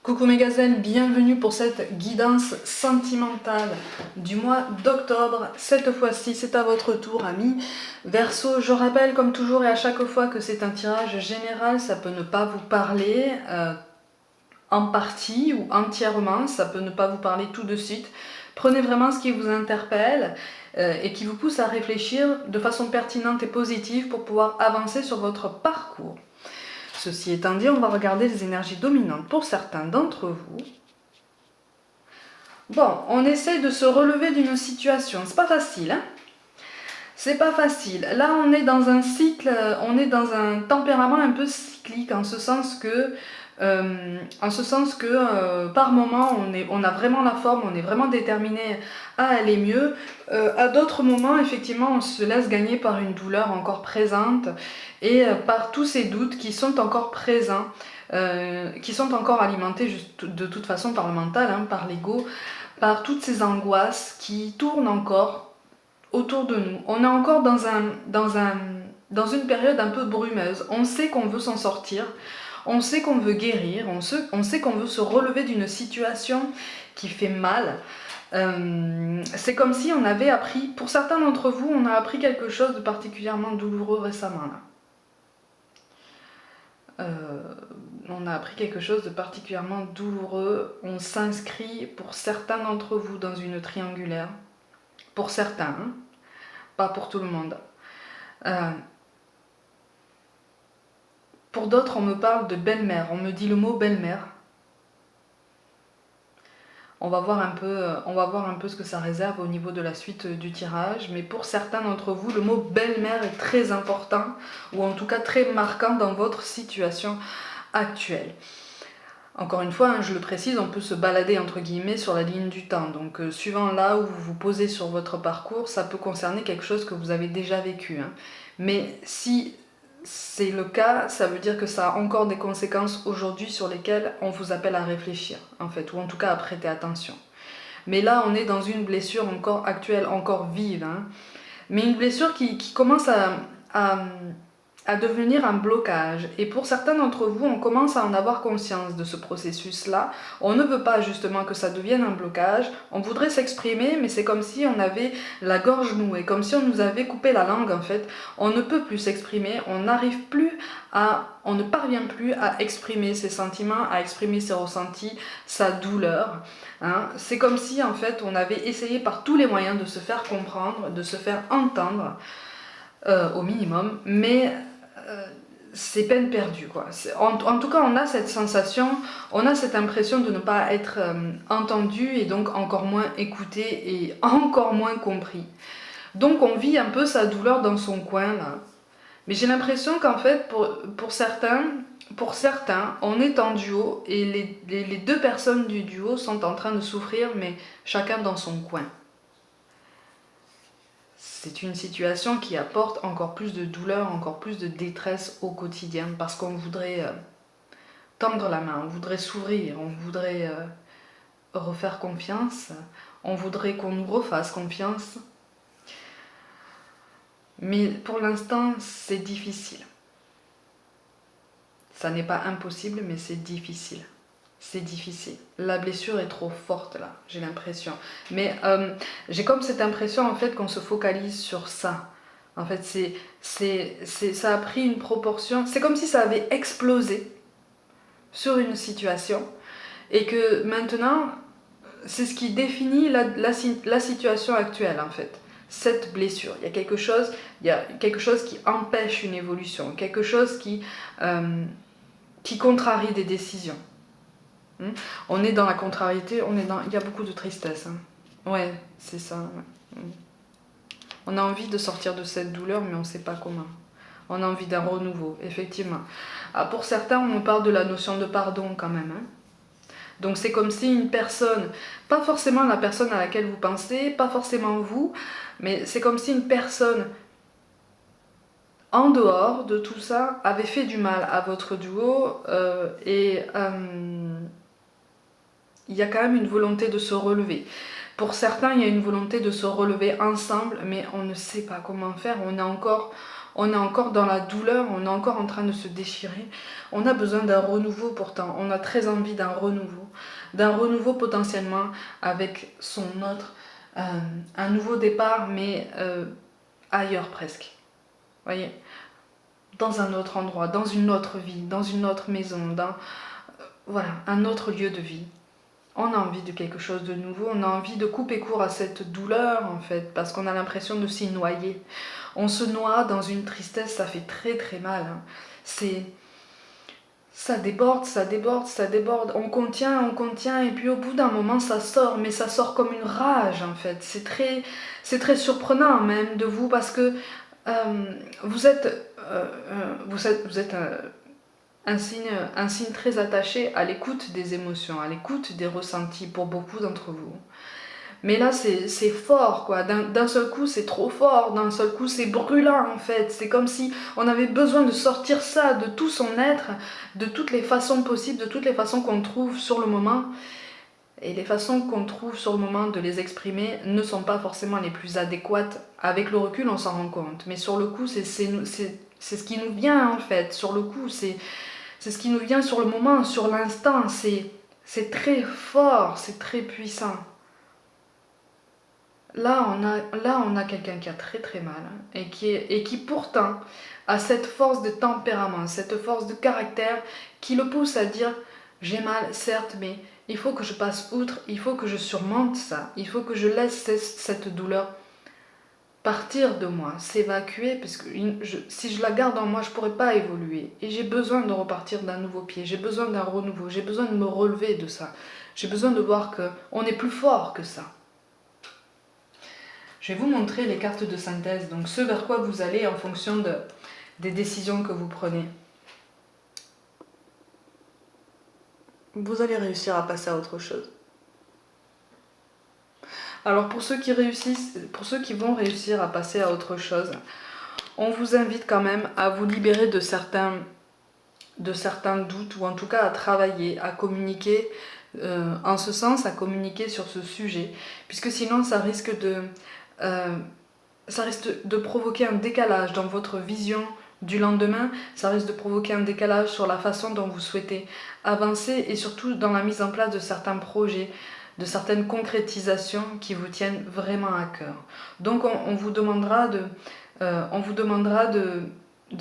Coucou mes gazelles, bienvenue pour cette guidance sentimentale du mois d'octobre. Cette fois-ci, c'est à votre tour, amis Verseau. Je rappelle comme toujours et à chaque fois que c'est un tirage général, ça peut ne pas vous parler en partie ou entièrement, ça peut ne pas vous parler tout de suite. Prenez vraiment ce qui vous interpelle et qui vous pousse à réfléchir de façon pertinente et positive pour pouvoir avancer sur votre parcours. Ceci étant dit, on va regarder les énergies dominantes pour certains d'entre vous. Bon, on essaye de se relever d'une situation. C'est pas facile, hein? C'est pas facile. Là, on est dans un cycle, on est dans un tempérament un peu cyclique, en ce sens que par moment, on a vraiment la forme, on est vraiment déterminé à aller mieux. À d'autres moments, effectivement, on se laisse gagner par une douleur encore présente et par tous ces doutes qui sont encore présents, qui sont encore alimentés de toute façon par le mental, hein, par l'ego, par toutes ces angoisses qui tournent encore autour de nous. On est encore dans une période un peu brumeuse. On sait qu'on veut s'en sortir, on sait qu'on veut guérir, on sait qu'on veut se relever d'une situation qui fait mal. C'est comme si on avait appris, pour certains d'entre vous, on a appris quelque chose de particulièrement douloureux récemment. Là. On a appris quelque chose de particulièrement douloureux. On s'inscrit, pour certains d'entre vous, dans une triangulaire. Pour certains, hein, pas pour tout le monde. Pour d'autres, on me parle de belle-mère, on me dit le mot belle-mère. On va voir un peu ce que ça réserve au niveau de la suite du tirage, mais pour certains d'entre vous, le mot belle-mère est très important, ou en tout cas très marquant dans votre situation actuelle. Encore une fois, hein, je le précise, on peut se balader entre guillemets sur la ligne du temps. Donc suivant là où vous vous posez sur votre parcours, ça peut concerner quelque chose que vous avez déjà vécu. Hein. Mais si c'est le cas, ça veut dire que ça a encore des conséquences aujourd'hui sur lesquelles on vous appelle à réfléchir, en fait, ou en tout cas à prêter attention. Mais là, on est dans une blessure encore actuelle, encore vive. Hein. Mais une blessure qui commence à devenir un blocage. Et pour certains d'entre vous, on commence à en avoir conscience de ce processus-là. On ne veut pas justement que ça devienne un blocage. On voudrait s'exprimer, mais c'est comme si on avait la gorge nouée, comme si on nous avait coupé la langue en fait. On ne peut plus s'exprimer, on ne parvient plus à exprimer ses sentiments, à exprimer ses ressentis, sa douleur. Hein. C'est comme si en fait on avait essayé par tous les moyens de se faire comprendre, de se faire entendre. Au minimum, mais c'est peine perdue quoi. En tout cas, on a cette sensation, on a cette impression de ne pas être entendu et donc encore moins écouté et encore moins compris. Donc on vit un peu sa douleur dans son coin là. Mais j'ai l'impression qu'en fait, pour certains, on est en duo et les deux personnes du duo sont en train de souffrir, mais chacun dans son coin. C'est une situation qui apporte encore plus de douleur, encore plus de détresse au quotidien parce qu'on voudrait tendre la main, on voudrait s'ouvrir, on voudrait refaire confiance, on voudrait qu'on nous refasse confiance. Mais pour l'instant, c'est difficile. Ça n'est pas impossible, mais c'est difficile. C'est difficile. La blessure est trop forte là, j'ai l'impression. Mais j'ai comme cette impression en fait qu'on se focalise sur ça. En fait, ça a pris une proportion. C'est comme si ça avait explosé sur une situation et que maintenant, c'est ce qui définit la situation actuelle en fait. Cette blessure. Il y a quelque chose qui empêche une évolution, quelque chose qui contrarie des décisions. On est dans la contrariété, il y a beaucoup de tristesse. Hein. Ouais, c'est ça. Ouais. On a envie de sortir de cette douleur, mais on ne sait pas comment. On a envie d'un renouveau, effectivement. Ah, pour certains, on parle de la notion de pardon quand même. Hein. Donc c'est comme si une personne, pas forcément la personne à laquelle vous pensez, pas forcément vous, mais c'est comme si une personne en dehors de tout ça avait fait du mal à votre duo et il y a quand même une volonté de se relever. Pour certains, il y a une volonté de se relever ensemble, mais on ne sait pas comment faire. On est encore dans la douleur, on est encore en train de se déchirer. On a besoin d'un renouveau pourtant. On a très envie d'un renouveau. D'un renouveau potentiellement avec son autre. Un nouveau départ, mais ailleurs presque. Voyez, dans un autre endroit, dans une autre vie, dans une autre maison, dans voilà, un autre lieu de vie. On a envie de quelque chose de nouveau, on a envie de couper court à cette douleur en fait, parce qu'on a l'impression de s'y noyer. On se noie dans une tristesse, ça fait très très mal. Hein. Ça déborde, ça déborde, ça déborde. On contient, et puis au bout d'un moment ça sort, mais ça sort comme une rage en fait. C'est très surprenant même de vous parce que vous êtes un signe très attaché à l'écoute des émotions, à l'écoute des ressentis pour beaucoup d'entre vous. Mais là, c'est fort, quoi. D'un seul coup, c'est trop fort. D'un seul coup, c'est brûlant, en fait. C'est comme si on avait besoin de sortir ça de tout son être, de toutes les façons possibles, de toutes les façons qu'on trouve sur le moment. Et les façons qu'on trouve sur le moment de les exprimer ne sont pas forcément les plus adéquates. Avec le recul, on s'en rend compte. Mais sur le coup, c'est ce qui nous vient, en fait. Sur le coup, c'est ce qui nous vient sur le moment, sur l'instant. C'est très fort, c'est très puissant. Là, on a quelqu'un qui a très très mal hein, et qui pourtant a cette force de tempérament, cette force de caractère qui le pousse à dire j'ai mal, certes, mais il faut que je passe outre, il faut que je surmonte ça, il faut que je laisse cette douleur partir de moi, s'évacuer, parce que si je la garde en moi, je ne pourrais pas évoluer. Et j'ai besoin de repartir d'un nouveau pied, j'ai besoin d'un renouveau, j'ai besoin de me relever de ça. J'ai besoin de voir qu'on est plus fort que ça. Je vais vous montrer les cartes de synthèse, donc ce vers quoi vous allez en fonction des décisions que vous prenez. Vous allez réussir à passer à autre chose. Alors pour ceux qui vont réussir à passer à autre chose, on vous invite quand même à vous libérer de certains doutes, ou en tout cas à travailler, à communiquer en ce sens, à communiquer sur ce sujet, puisque sinon ça risque de provoquer un décalage dans votre vision du lendemain, ça risque de provoquer un décalage sur la façon dont vous souhaitez avancer et surtout dans la mise en place de certains projets, de certaines concrétisations qui vous tiennent vraiment à cœur. Donc on vous demandera de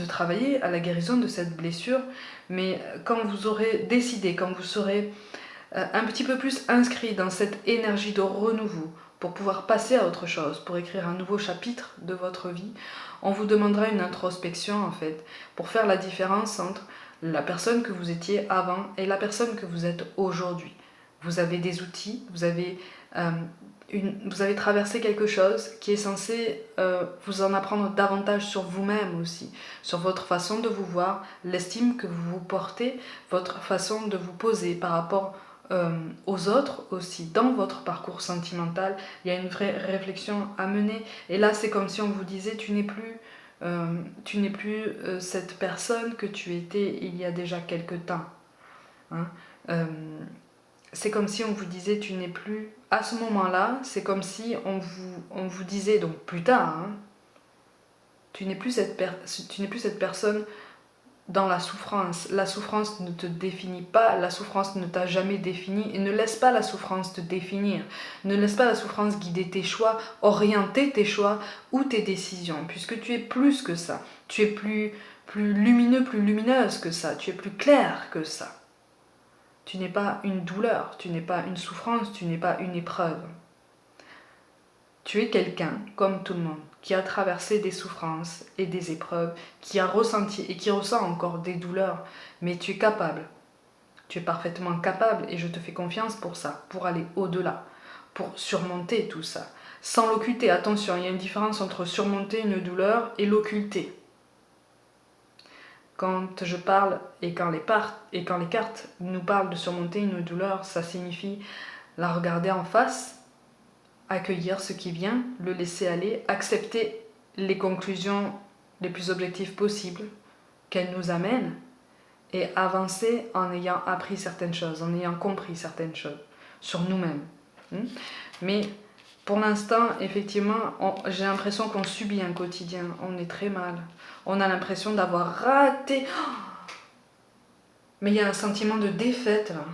travailler à la guérison de cette blessure, mais quand vous aurez décidé, quand vous serez un petit peu plus inscrit dans cette énergie de renouveau, pour pouvoir passer à autre chose, pour écrire un nouveau chapitre de votre vie, on vous demandera une introspection en fait, pour faire la différence entre la personne que vous étiez avant et la personne que vous êtes aujourd'hui. Vous avez des outils, vous avez traversé quelque chose qui est censé vous en apprendre davantage sur vous-même aussi, sur votre façon de vous voir, l'estime que vous vous portez, votre façon de vous poser par rapport aux autres aussi. Dans votre parcours sentimental, il y a une vraie réflexion à mener. Et là, c'est comme si on vous disait, tu n'es plus cette personne que tu étais il y a déjà quelque temps. Hein. C'est comme si on vous disait, tu n'es plus... À ce moment-là, c'est comme si on vous disait, donc plus tard, hein, tu n'es plus cette personne dans la souffrance. La souffrance ne te définit pas, la souffrance ne t'a jamais défini, et ne laisse pas la souffrance te définir. Ne laisse pas la souffrance guider tes choix, orienter tes choix ou tes décisions, puisque tu es plus que ça. Tu es plus lumineux, plus lumineuse que ça. Tu es plus clair que ça. Tu n'es pas une douleur, tu n'es pas une souffrance, tu n'es pas une épreuve. Tu es quelqu'un, comme tout le monde, qui a traversé des souffrances et des épreuves, qui a ressenti et qui ressent encore des douleurs, mais tu es capable. Tu es parfaitement capable et je te fais confiance pour ça, pour aller au-delà, pour surmonter tout ça. Sans l'occulter, attention, il y a une différence entre surmonter une douleur et l'occulter. Quand je parle et quand les cartes nous parlent de surmonter une douleur, ça signifie la regarder en face, accueillir ce qui vient, le laisser aller, accepter les conclusions les plus objectives possibles qu'elle nous amène et avancer en ayant appris certaines choses, en ayant compris certaines choses sur nous-mêmes. Mais Pour l'instant, effectivement, j'ai l'impression qu'on subit un quotidien. On est très mal. On a l'impression d'avoir raté. Mais il y a un sentiment de défaite là.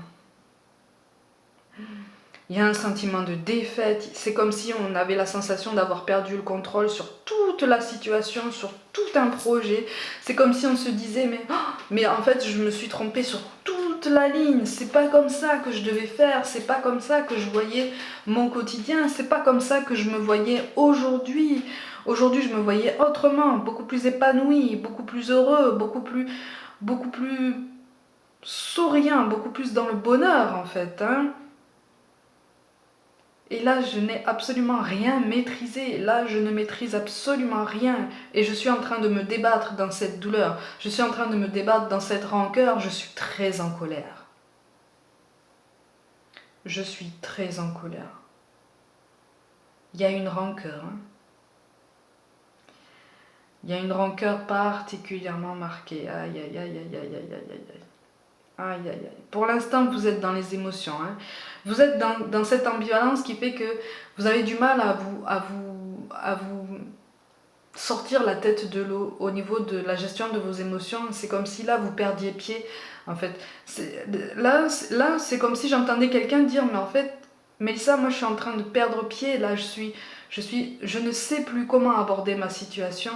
Il y a un sentiment de défaite. C'est comme si on avait la sensation d'avoir perdu le contrôle sur toute la situation, sur tout un projet. C'est comme si on se disait, mais en fait, je me suis trompée sur toute la ligne. C'est pas comme ça que je devais faire. C'est pas comme ça que je voyais mon quotidien. C'est pas comme ça que je me voyais aujourd'hui. Aujourd'hui, je me voyais autrement, beaucoup plus épanouie, beaucoup plus heureux, beaucoup plus souriant, beaucoup plus dans le bonheur en fait. Hein. Et là, je n'ai absolument rien maîtrisé. Là, je ne maîtrise absolument rien. Et je suis en train de me débattre dans cette douleur. Je suis en train de me débattre dans cette rancœur. Je suis très en colère. Je suis très en colère. Il y a une rancœur. Hein. Il y a une rancœur particulièrement marquée. Aïe, aïe, aïe, aïe, aïe, aïe, aïe, aïe. Aïe, aïe, aïe. Pour l'instant, vous êtes dans les émotions. Hein. Vous êtes dans cette ambivalence qui fait que vous avez du mal à vous sortir la tête de l'eau au niveau de la gestion de vos émotions. C'est comme si là, vous perdiez pied. En fait, là, c'est comme si j'entendais quelqu'un dire, mais en fait, Mélissa, moi, je suis en train de perdre pied. Là, je ne sais plus comment aborder ma situation.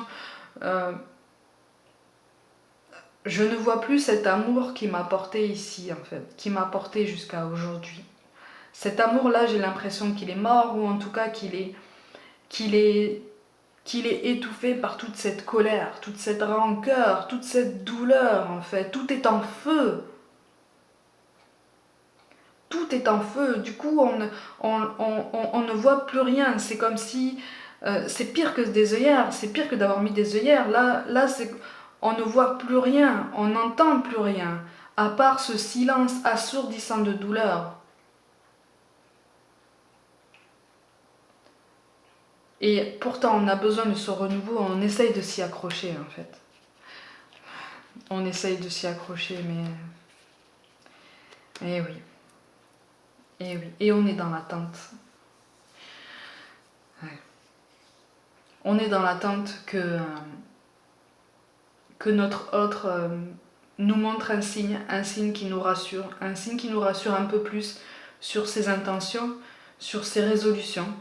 Je ne vois plus cet amour qui m'a porté ici, en fait, qui m'a porté jusqu'à aujourd'hui. Cet amour-là, j'ai l'impression qu'il est mort, ou en tout cas qu'il est étouffé par toute cette colère, toute cette rancœur, toute cette douleur, en fait. Tout est en feu. Tout est en feu. Du coup, on ne voit plus rien. C'est comme si... c'est pire que des œillères, c'est pire que d'avoir mis des œillères. Là c'est... On ne voit plus rien, on n'entend plus rien, à part ce silence assourdissant de douleur. Et pourtant, on a besoin de ce renouveau, on essaye de s'y accrocher en fait. On essaye de s'y accrocher, mais... Eh oui. Eh oui. Et on est dans l'attente. Ouais. On est dans l'attente que notre autre nous montre un signe qui nous rassure, un signe qui nous rassure un peu plus sur ses intentions, sur ses résolutions,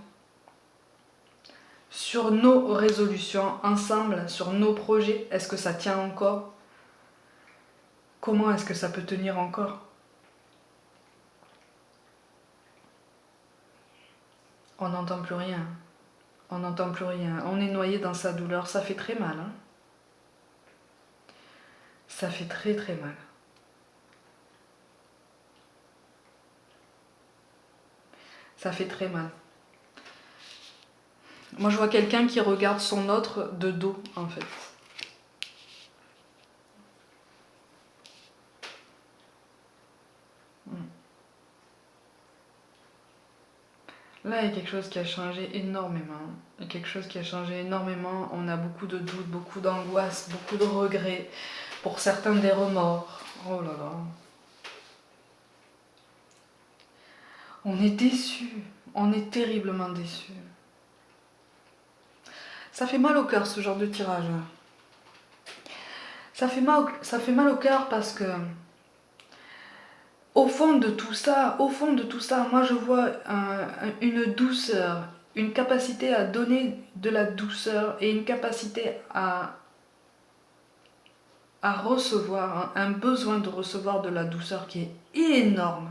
sur nos résolutions ensemble, sur nos projets. Est-ce que ça tient encore? Comment est-ce que ça peut tenir encore? On n'entend plus rien. On n'entend plus rien. On est noyé dans sa douleur. Ça fait très mal. Hein. Ça fait très très mal. Ça fait très mal. Moi, je vois quelqu'un qui regarde son autre de dos, en fait. Là, il y a quelque chose qui a changé énormément. Il y a quelque chose qui a changé énormément. On a beaucoup de doutes, beaucoup d'angoisse, beaucoup de regrets. Pour certains, des remords. Oh là là. On est déçus. On est terriblement déçus. Ça fait mal au cœur, ce genre de tirage. Ça fait mal au cœur parce que... Au fond de tout ça, moi je vois une douceur, une capacité à donner de la douceur et une capacité à recevoir, un besoin de recevoir de la douceur qui est énorme.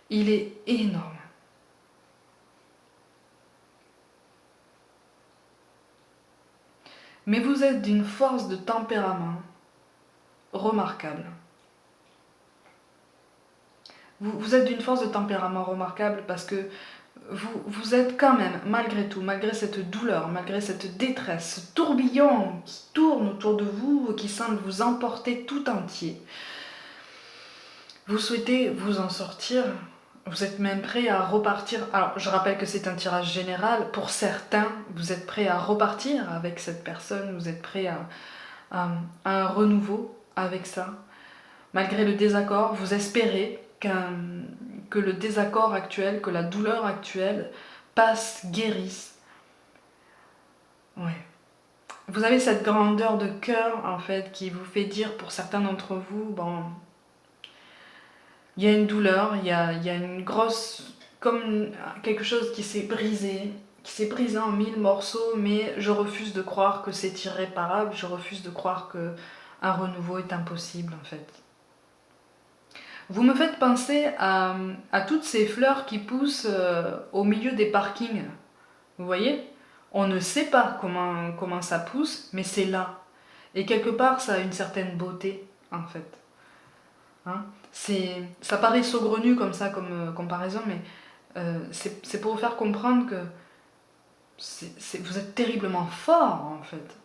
Il est énorme. Mais vous êtes d'une force de tempérament remarquable. Vous êtes d'une force de tempérament remarquable parce que vous êtes quand même, malgré tout, malgré cette douleur, malgré cette détresse, ce tourbillon qui tourne autour de vous, qui semble vous emporter tout entier, vous souhaitez vous en sortir, vous êtes même prêt à repartir. Alors, je rappelle que c'est un tirage général. Pour certains, vous êtes prêt à repartir avec cette personne, vous êtes prêt à un renouveau avec ça. Malgré le désaccord, vous espérez que le désaccord actuel, que la douleur actuelle passent, guérissent. Ouais. Vous avez cette grandeur de cœur, en fait, qui vous fait dire, pour certains d'entre vous, bon, il y a une douleur, il y a une grosse, comme quelque chose qui s'est brisé en 1000 morceaux, mais je refuse de croire que c'est irréparable, je refuse de croire que un renouveau est impossible, en fait. Vous me faites penser à toutes ces fleurs qui poussent au milieu des parkings. Vous voyez? On ne sait pas comment ça pousse, mais c'est là. Et quelque part, ça a une certaine beauté, en fait. Hein? Ça paraît saugrenu comme ça, comme comparaison, mais c'est pour vous faire comprendre que vous êtes terriblement fort, en fait.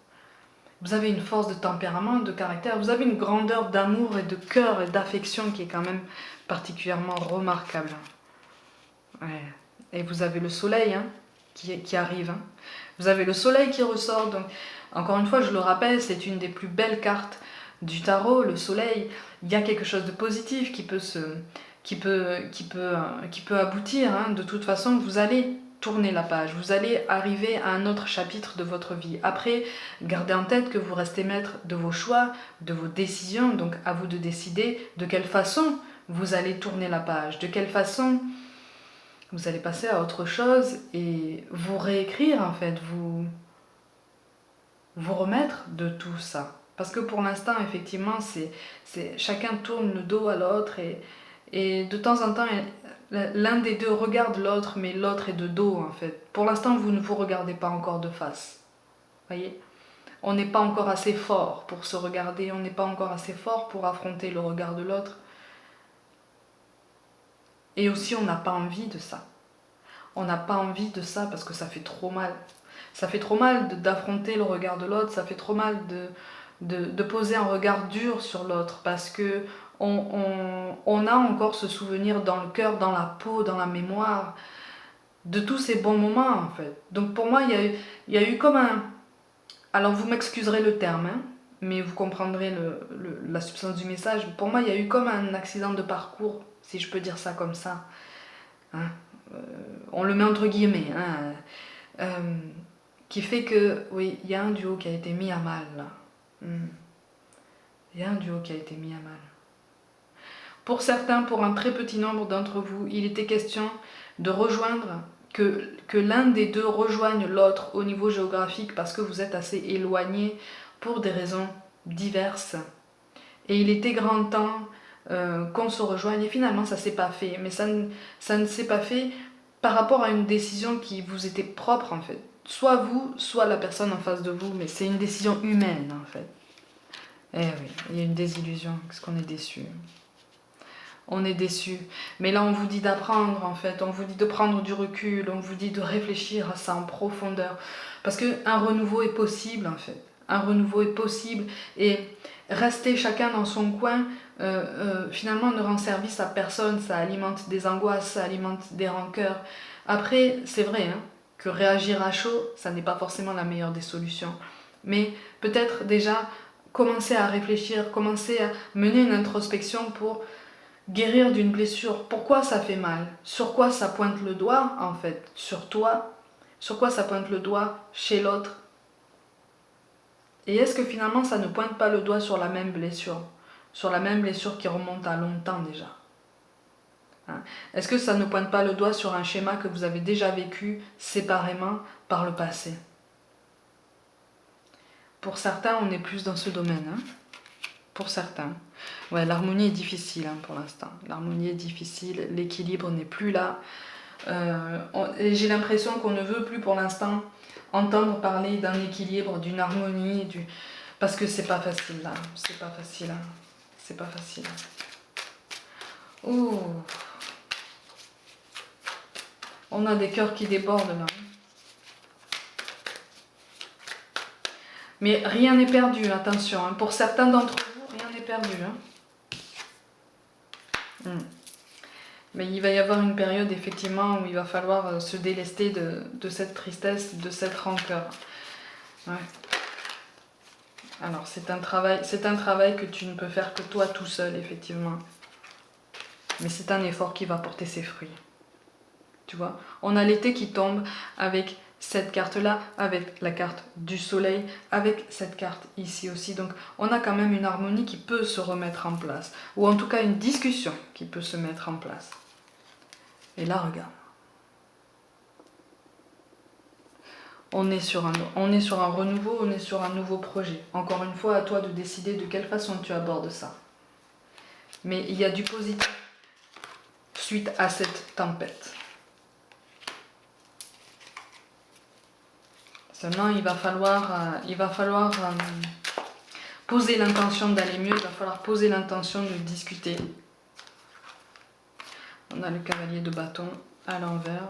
Vous avez une force de tempérament, de caractère, vous avez une grandeur d'amour et de cœur et d'affection qui est quand même particulièrement remarquable. Ouais. Et vous avez le soleil hein, qui arrive. Hein. Vous avez le soleil qui ressort. Donc, encore une fois, je le rappelle, c'est une des plus belles cartes du tarot, le soleil. Il y a quelque chose de positif qui peut aboutir. Hein. De toute façon, vous allez tourner la page, vous allez arriver à un autre chapitre de votre vie. Après, gardez en tête que vous restez maître de vos choix, de vos décisions, donc à vous de décider de quelle façon vous allez tourner la page, de quelle façon vous allez passer à autre chose et vous réécrire en fait, vous remettre de tout ça. Parce que pour l'instant, effectivement, chacun tourne le dos à l'autre et de temps en temps, l'un des deux regarde l'autre, mais l'autre est de dos en fait. Pour l'instant, vous ne vous regardez pas encore de face. Voyez ? On n'est pas encore assez fort pour se regarder, on n'est pas encore assez fort pour affronter le regard de l'autre. Et aussi, on n'a pas envie de ça. On n'a pas envie de ça parce que ça fait trop mal. Ça fait trop mal d'affronter le regard de l'autre, ça fait trop mal de poser un regard dur sur l'autre parce que on a encore ce souvenir dans le cœur, dans la peau, dans la mémoire de tous ces bons moments en fait. Donc pour moi, il y a eu comme un... Alors vous m'excuserez le terme, hein, mais vous comprendrez la substance du message. Pour moi, il y a eu comme un accident de parcours, si je peux dire ça comme ça. Hein. On le met entre guillemets. Hein. Qui fait que, oui, il y a un duo qui a été mis à mal, là. Il y a un duo qui a été mis à mal. Pour certains, pour un très petit nombre d'entre vous, il était question de rejoindre, que l'un des deux rejoigne l'autre au niveau géographique parce que vous êtes assez éloignés pour des raisons diverses. Et il était grand temps qu'on se rejoigne et finalement ça ne s'est pas fait. Mais ça ne s'est pas fait par rapport à une décision qui vous était propre en fait. Soit vous, soit la personne en face de vous, mais c'est une décision humaine en fait. Eh oui, il y a une désillusion, parce qu'on est déçu. On est déçu. Mais là, on vous dit d'apprendre, en fait. On vous dit de prendre du recul. On vous dit de réfléchir à ça en profondeur. Parce qu'un renouveau est possible, en fait. Un renouveau est possible. Et rester chacun dans son coin, finalement, ne rend service à personne. Ça alimente des angoisses, ça alimente des rancœurs. Après, c'est vrai, hein, que réagir à chaud, ça n'est pas forcément la meilleure des solutions. Mais peut-être déjà commencer à réfléchir, commencer à mener une introspection pour guérir d'une blessure. Pourquoi ça fait mal? Sur quoi ça pointe le doigt, en fait? Sur toi? Sur quoi ça pointe le doigt chez l'autre? Et est-ce que finalement ça ne pointe pas le doigt sur la même blessure? Sur la même blessure qui remonte à longtemps déjà? Hein? Est-ce que ça ne pointe pas le doigt sur un schéma que vous avez déjà vécu séparément par le passé? Pour certains, on est plus dans ce domaine. Hein? Pour certains. Ouais, l'harmonie est difficile hein, pour l'instant. L'harmonie est difficile, l'équilibre n'est plus là. J'ai l'impression qu'on ne veut plus pour l'instant entendre parler d'un équilibre, d'une harmonie, parce que c'est pas facile là. C'est pas facile. Hein. C'est pas facile. Ouh. On a des cœurs qui débordent là. Mais rien n'est perdu, attention. Hein. Pour certains d'entre vous, rien n'est perdu. Hein. Mais il va y avoir une période effectivement où il va falloir se délester de cette tristesse, de cette rancœur. Ouais. Alors c'est un travail que tu ne peux faire que toi tout seul effectivement. Mais c'est un effort qui va porter ses fruits. tu vois. On a l'été qui tombe avec cette carte-là, avec la carte du soleil, avec cette carte ici aussi. Donc on a quand même une harmonie qui peut se remettre en place, ou en tout cas une discussion qui peut se mettre en place. Et là, regarde. On est sur un renouveau, on est sur un nouveau projet. Encore une fois, à toi de décider de quelle façon tu abordes ça. Mais il y a du positif suite à cette tempête. Seulement, il va falloir poser l'intention d'aller mieux, il va falloir poser l'intention de discuter. On a le cavalier de bâton à l'envers,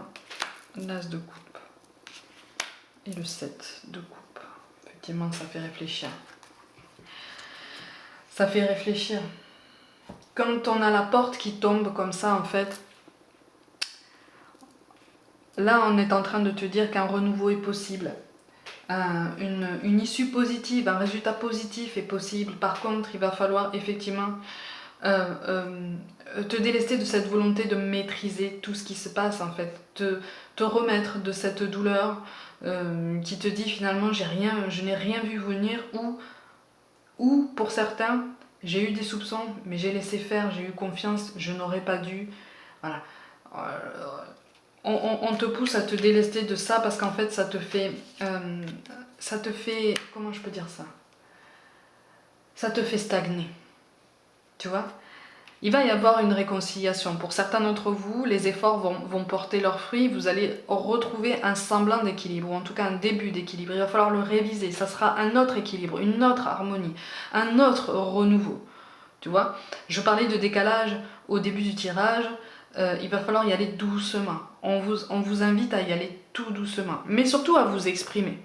l'as de coupe et le 7 de coupe. Effectivement, ça fait réfléchir. Ça fait réfléchir. Quand on a la porte qui tombe comme ça, en fait, là, on est en train de te dire qu'un renouveau est possible. Une issue positive, un résultat positif est possible. Par contre, il va falloir effectivement te délester de cette volonté de maîtriser tout ce qui se passe, en fait. Te remettre de cette douleur qui te dit finalement je n'ai rien vu venir, ou pour certains, j'ai eu des soupçons, mais j'ai laissé faire, j'ai eu confiance, je n'aurais pas dû. Voilà. On te pousse à te délester de ça parce qu'en fait ça te fait, comment je peux dire ça, ça te fait stagner, tu vois. Il va y avoir une réconciliation. Pour certains d'entre vous, les efforts vont porter leurs fruits, vous allez retrouver un semblant d'équilibre, ou en tout cas un début d'équilibre. Il va falloir le réviser, ça sera un autre équilibre, une autre harmonie, un autre renouveau, tu vois. Je parlais de décalage au début du tirage. Il va falloir y aller doucement. On vous invite à y aller tout doucement, mais surtout à vous exprimer.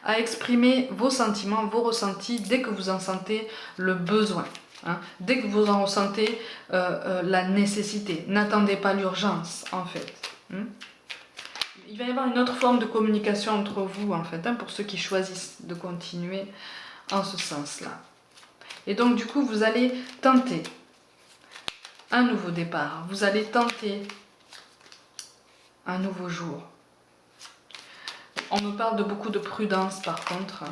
À exprimer vos sentiments, vos ressentis dès que vous en sentez le besoin. Hein, dès que vous en ressentez la nécessité. N'attendez pas l'urgence, en fait. Il va y avoir une autre forme de communication entre vous, en fait, pour ceux qui choisissent de continuer en ce sens-là. Et donc, du coup, vous allez tenter un nouveau départ. Vous allez tenter un nouveau jour. On me parle de beaucoup de prudence par contre.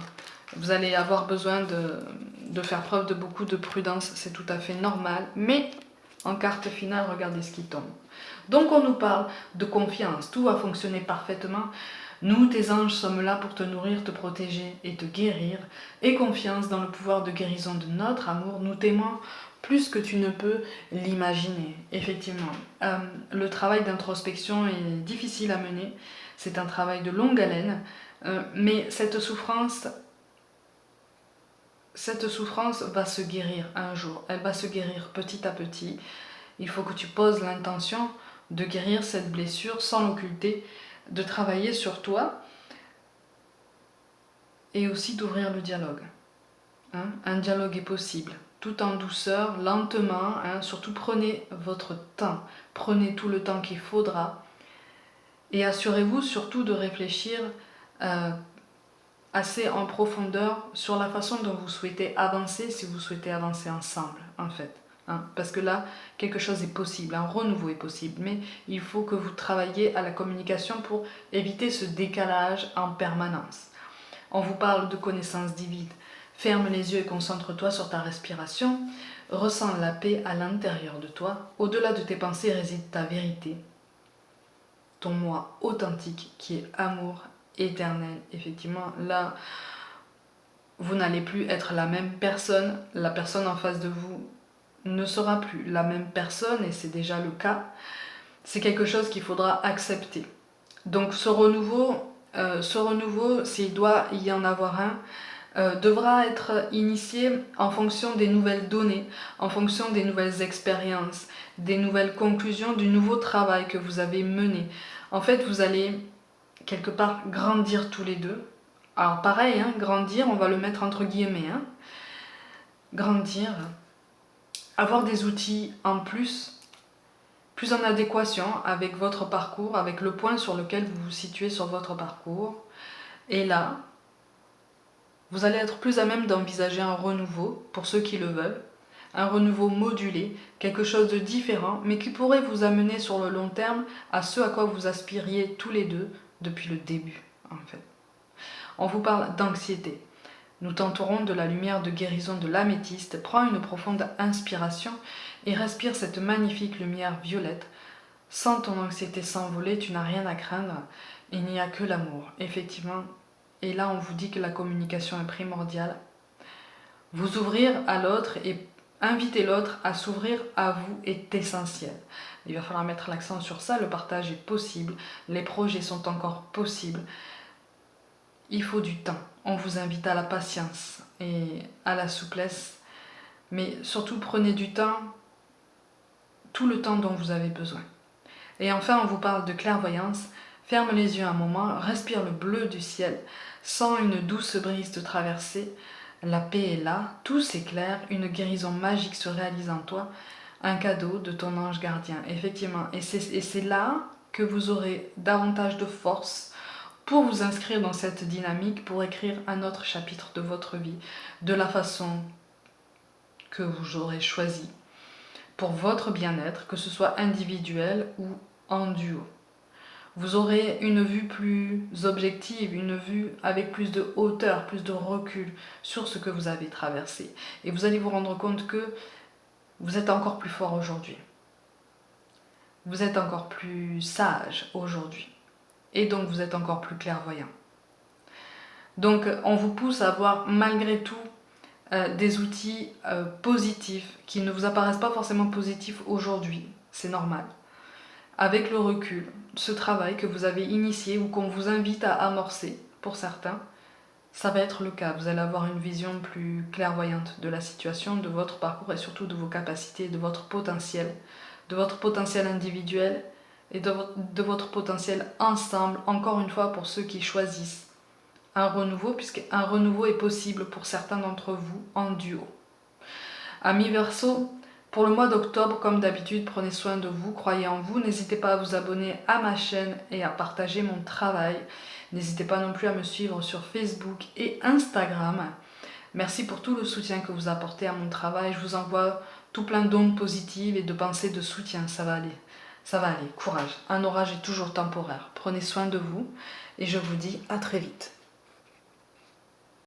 Vous allez avoir besoin de faire preuve de beaucoup de prudence. C'est tout à fait normal. Mais en carte finale, regardez ce qui tombe. Donc on nous parle de confiance. Tout va fonctionner parfaitement. Nous, tes anges, sommes là pour te nourrir, te protéger et te guérir. Et confiance dans le pouvoir de guérison de notre amour. Nous t'aimons plus que tu ne peux l'imaginer. Effectivement, le travail d'introspection est difficile à mener. C'est un travail de longue haleine. Mais cette souffrance va se guérir un jour. Elle va se guérir petit à petit. Il faut que tu poses l'intention de guérir cette blessure sans l'occulter, de travailler sur toi et aussi d'ouvrir le dialogue. Un dialogue est possible, tout en douceur, lentement. Surtout prenez votre temps, prenez tout le temps qu'il faudra et assurez-vous surtout de réfléchir assez en profondeur sur la façon dont vous souhaitez avancer, si vous souhaitez avancer ensemble en fait. Parce que là, quelque chose est possible, un renouveau est possible, mais il faut que vous travailliez à la communication pour éviter ce décalage en permanence. On vous parle de connaissance divine. Ferme les yeux et concentre-toi sur ta respiration. Ressens la paix à l'intérieur de toi. Au-delà de tes pensées réside ta vérité, ton moi authentique qui est amour éternel. Effectivement, là, vous n'allez plus être la même personne. La personne en face de vous ne sera plus la même personne et c'est déjà le cas. C'est quelque chose qu'il faudra accepter. Donc ce renouveau, s'il doit y en avoir un, devra être initié en fonction des nouvelles données, en fonction des nouvelles expériences, des nouvelles conclusions, du nouveau travail que vous avez mené. En fait, vous allez quelque part grandir tous les deux. Alors pareil, grandir, on va le mettre entre guillemets. Grandir, avoir des outils en plus en adéquation avec votre parcours, avec le point sur lequel vous vous situez sur votre parcours. Et là, vous allez être plus à même d'envisager un renouveau, pour ceux qui le veulent, un renouveau modulé, quelque chose de différent, mais qui pourrait vous amener sur le long terme à ce à quoi vous aspiriez tous les deux depuis le début, en fait. On vous parle d'anxiété. Nous tenterons de la lumière de guérison de l'améthyste. Prends une profonde inspiration et respire cette magnifique lumière violette. Sans ton anxiété s'envoler, tu n'as rien à craindre. Il n'y a que l'amour, effectivement. Et là, on vous dit que la communication est primordiale. Vous ouvrir à l'autre et inviter l'autre à s'ouvrir à vous est essentiel. Il va falloir mettre l'accent sur ça. Le partage est possible. Les projets sont encore possibles. Il faut du temps. On vous invite à la patience et à la souplesse. Mais surtout, prenez du temps, tout le temps dont vous avez besoin. Et enfin, on vous parle de clairvoyance. Ferme les yeux un moment, respire le bleu du ciel, sens une douce brise te traverser. La paix est là, tout s'éclaire, une guérison magique se réalise en toi, un cadeau de ton ange gardien. Effectivement, et c'est là que vous aurez davantage de force pour vous inscrire dans cette dynamique, pour écrire un autre chapitre de votre vie, de la façon que vous aurez choisi, pour votre bien-être, que ce soit individuel ou en duo. Vous aurez une vue plus objective, une vue avec plus de hauteur, plus de recul sur ce que vous avez traversé. Et vous allez vous rendre compte que vous êtes encore plus fort aujourd'hui. Vous êtes encore plus sage aujourd'hui. Et donc vous êtes encore plus clairvoyant. Donc on vous pousse à avoir malgré tout des outils positifs qui ne vous apparaissent pas forcément positifs aujourd'hui. C'est normal. Avec le recul, ce travail que vous avez initié ou qu'on vous invite à amorcer, pour certains, ça va être le cas. Vous allez avoir une vision plus clairvoyante de la situation, de votre parcours et surtout de vos capacités, de votre potentiel individuel et de votre potentiel ensemble, encore une fois pour ceux qui choisissent un renouveau, puisqu'un renouveau est possible pour certains d'entre vous en duo. Amis Verseau, pour le mois d'octobre, comme d'habitude, prenez soin de vous, croyez en vous. N'hésitez pas à vous abonner à ma chaîne et à partager mon travail. N'hésitez pas non plus à me suivre sur Facebook et Instagram. Merci pour tout le soutien que vous apportez à mon travail. Je vous envoie tout plein d'ondes positives et de pensées de soutien. Ça va aller. Ça va aller. Courage. Un orage est toujours temporaire. Prenez soin de vous et je vous dis à très vite.